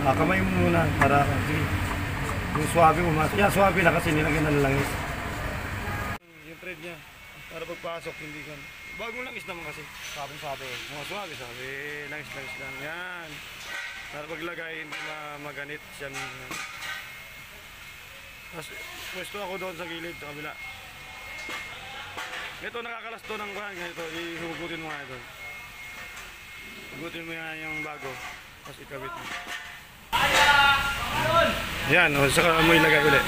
Kamay mo muna para kasi yung swabe umasok. Yan, swabe na kasi nilagyan ng langis. Yung thread niya, para pagpasok, hindi ka. Bagong langis naman kasi. Sabi. Mga swabe, sabi. Langis lang. Yan. Para paglagay, hindi maganit siya. Tapos, pwesto ako doon sa gilid, sa kabila. Ito, nakakalas to ng kuhan. Ganito, ihugutin mo nga ito. Hugutin mo yan yung bago. Tapos ikabit mo. Yan, saka mo ilagay ulit.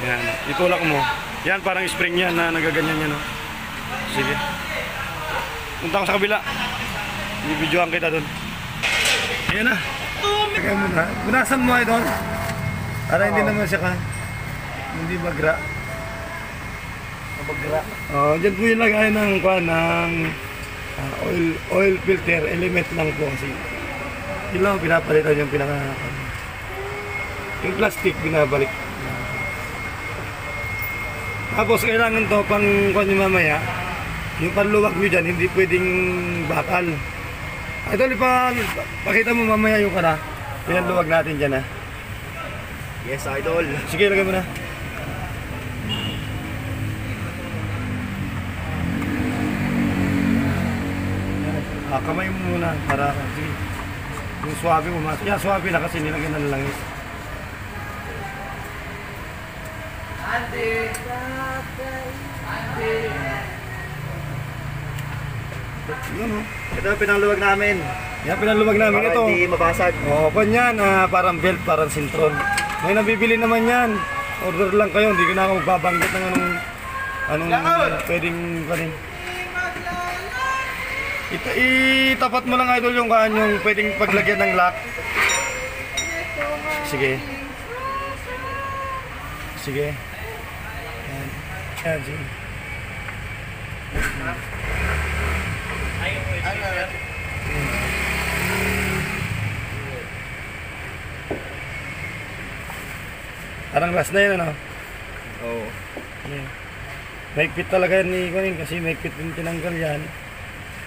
Yan, itulak mo. Yan, parang spring yan na nagaganyan yan. No? Sige. Punta ko sa kabila. Ibibidyoan kita doon. Ayan na. Lagay mo na. Bunasan mo ay doon. Para hindi naman siya hindi bagra. Mabagra. Dyan po yung lagay ng oil filter element lang po kasi. Yun lang pinapalitan yung yung plastic binabalik. Tapos kailangan to pang nyo mamaya, yung panluwag nyo dyan hindi pwedeng bakal. Ito pakita mo mamaya yung pinanluwag natin dyan ha. Yes, idol. Sige, lagay mo na. Kamay mo muna para kasi yung swabe umasok. Yan, swabe na kasi nilagyan ng langis. Yan o. Ito yung pinangluwag namin. Yan, pinanluwag namin Para ito. hindi mabasag. Yan, parang belt, parang sintron. May nabibili naman yan. Order lang kayo, hindi ko na ako magbabanggit ng anong pwedeng panin. Itapat mo lang idol yung yung pwedeng paglagyan ng lock. Sige. Sige. Yan. Yan, sige. Parang last na yun, ano? Oo. Yeah. Maigpit talaga yan ni Kunin kasi maigpit din tinanggal yan.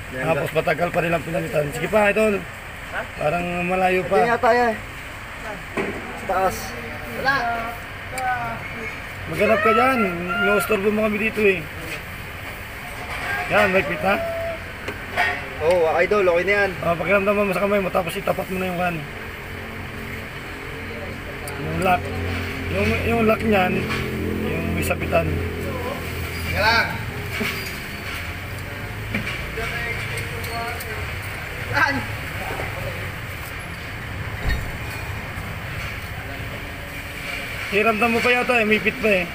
Tapos matagal pa nilang pinalitan. Sige pa, idol. Parang malayo pa. Hindi nga tayo eh. Sa taas. Wala. Maghanap ka dyan. No-storbo mo kami dito eh. Yan, maigpit ha? Oo, idol. Okay na yan. Pakiramdaman mo sa kamay mo tapos itapat mo na yung yung lock. Yung lock niyan, yung may sabitan. Teka lang. Saan? Hiramdam mo pa yata eh, may pit pa eh.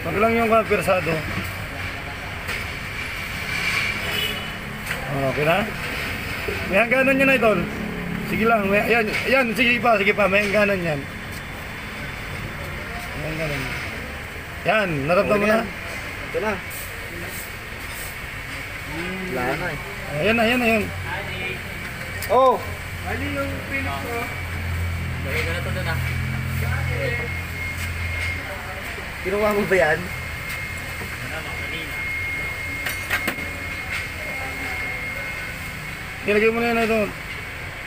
Wag lang yung persado. Okay na? May hangganan yan idol. Sige lang, yan, sige pa, may hangganan yan. May hangganan. Yan, naramdam mo na? Ito na. Wala na eh. Ayan na yun. Oh! Mali yung pinik ko. Bagay ka na ito doon ah. Kinuha mo ba yan? Nilagay mo na yan idol.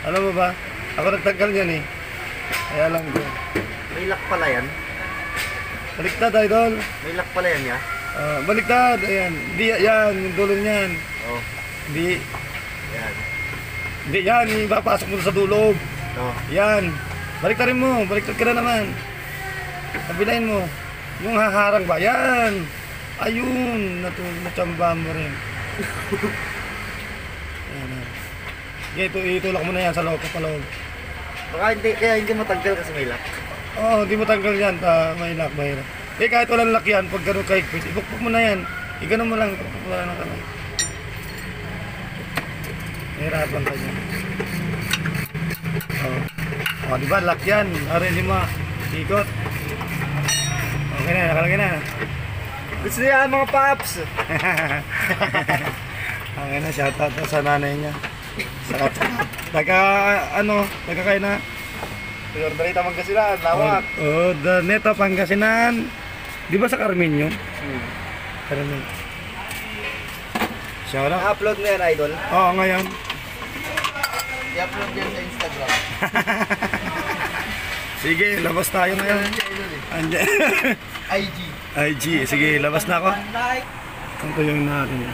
Alam mo ba? Ako nagtanggal yan eh. Kaya lang ko. May lock pala yan. Baliktad idol. May lock pala yan ya. Baliktad. Ayan. Hindi yan. Yung dulo niyan. Oh. Hindi. Yan. Hindi yan. Ipapasok mo sa dulo. Oh. Yan. Baliktarin mo. Baliktad ka na naman. Kabilain mo. Yung haharang ba? Yan. Ayun. Natsamba mo rin. Yan. Itulak mo na yan sa loob. Papaloob. Baka hindi, kaya hindi matanggal kasi may lock. Oo, hindi mo tanggal yan. May lock, mahirap. Kahit walang lock yan, pag gano'n kahigpit, ibukbuk mo na yan. Igano mo lang, ibukbuk mo lang ng kamay. Mahirapan ka dyan. Oo, diba, lock yan. Arin lima, ikot. Okay na, nakalagay na. Gusto niya mga paps! Okay na, shoutout na sa nanay niya. Taga-kaya na. Pinorderita Pangasinan, lawak. Neto Pangasinan. Di ba sa Carmen yun? Carmen. Shoutout. Na-upload mo yan, idol? Oo, ngayon. I-upload yan sa Instagram. Sige, labas tayo ngayon. Andiyan. IG. IG. Sige, labas na ako. Ito yung natin.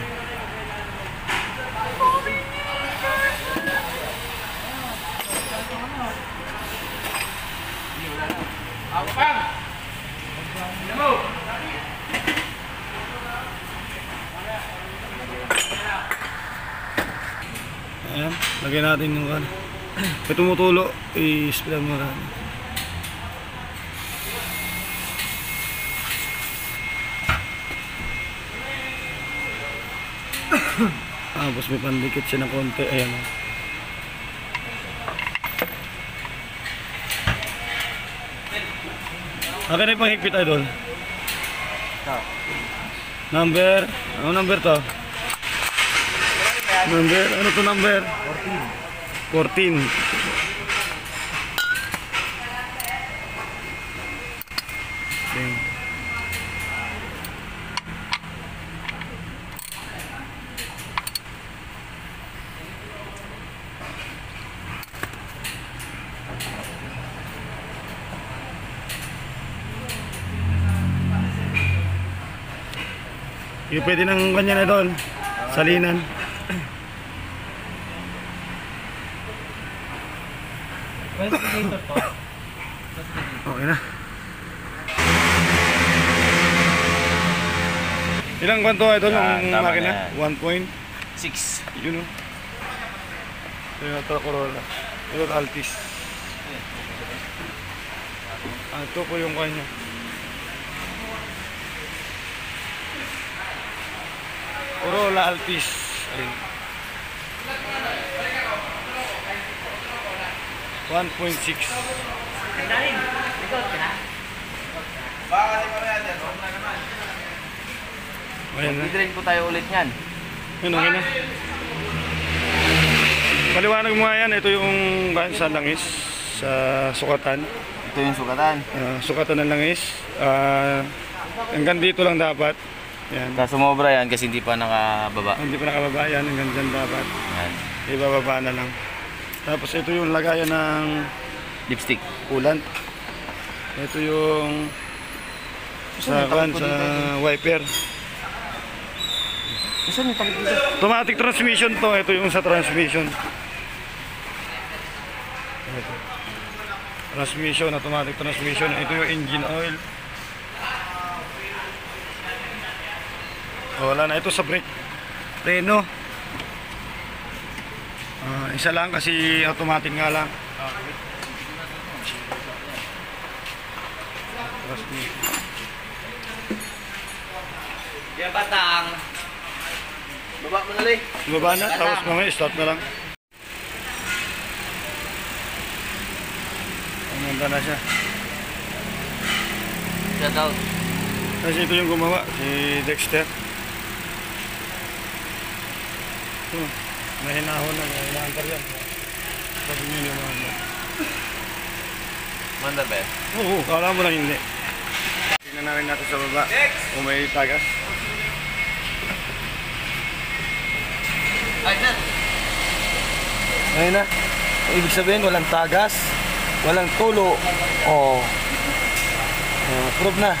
Ayan, lagyan natin yung kan. May tumutulo, i-spray mo na. Tapos may pandikit siya ng konti. Ayan. Akin na yung panghigpit, idol. Number? Ano number to? Number? Ano to number? 14. 14. Okay. Yung pwede ng kanya na doon. Salinan. Okay na. Ilang kwanto ito ng makina? 1.6. Yun o. Ito Corolla. Ito Altis. Ito po yung kanya. Corolla Altis. Ayun. 1.6. Ayan na. I-drain po tayo ulit yan. Yun, okay na. Paliwanag mo nga yan. Ito yung sa langis. Sa sukatan. Ito yung sukatan. Sukatan ng langis. Hanggang dito lang dapat. Yan. Kaso sumobra yan kasi hindi pa nakababa. Hindi pa nakababa yan. Hanggang dyan dapat. Yan. Ibababa na lang. Tapos ito yung lagayan ng Lipstick. coolant. Ito yung sa wiper. Saan yung takip dito? Automatic transmission to. Ito yung sa transmission. Ito. Transmission, automatic transmission. Ito yung engine oil. Wala na ito sa brake. Preno. Isa lang kasi automatic nga lang. Yan batang. Baba mo na rin. Baba na, tapos mamaya start na lang. Pumanda na siya. Shout out. Kasi ito yung gumawa, si Dexter. Mahinahon na, mahinahon yan. Sabi nyo yung mga Mandar ba yan? Oo, kala mo lang hindi. Tingnan namin natin sa baba kung may tagas. Ay, sir. Ngayon na, ibig sabihin walang tagas, walang tulo, o proof na.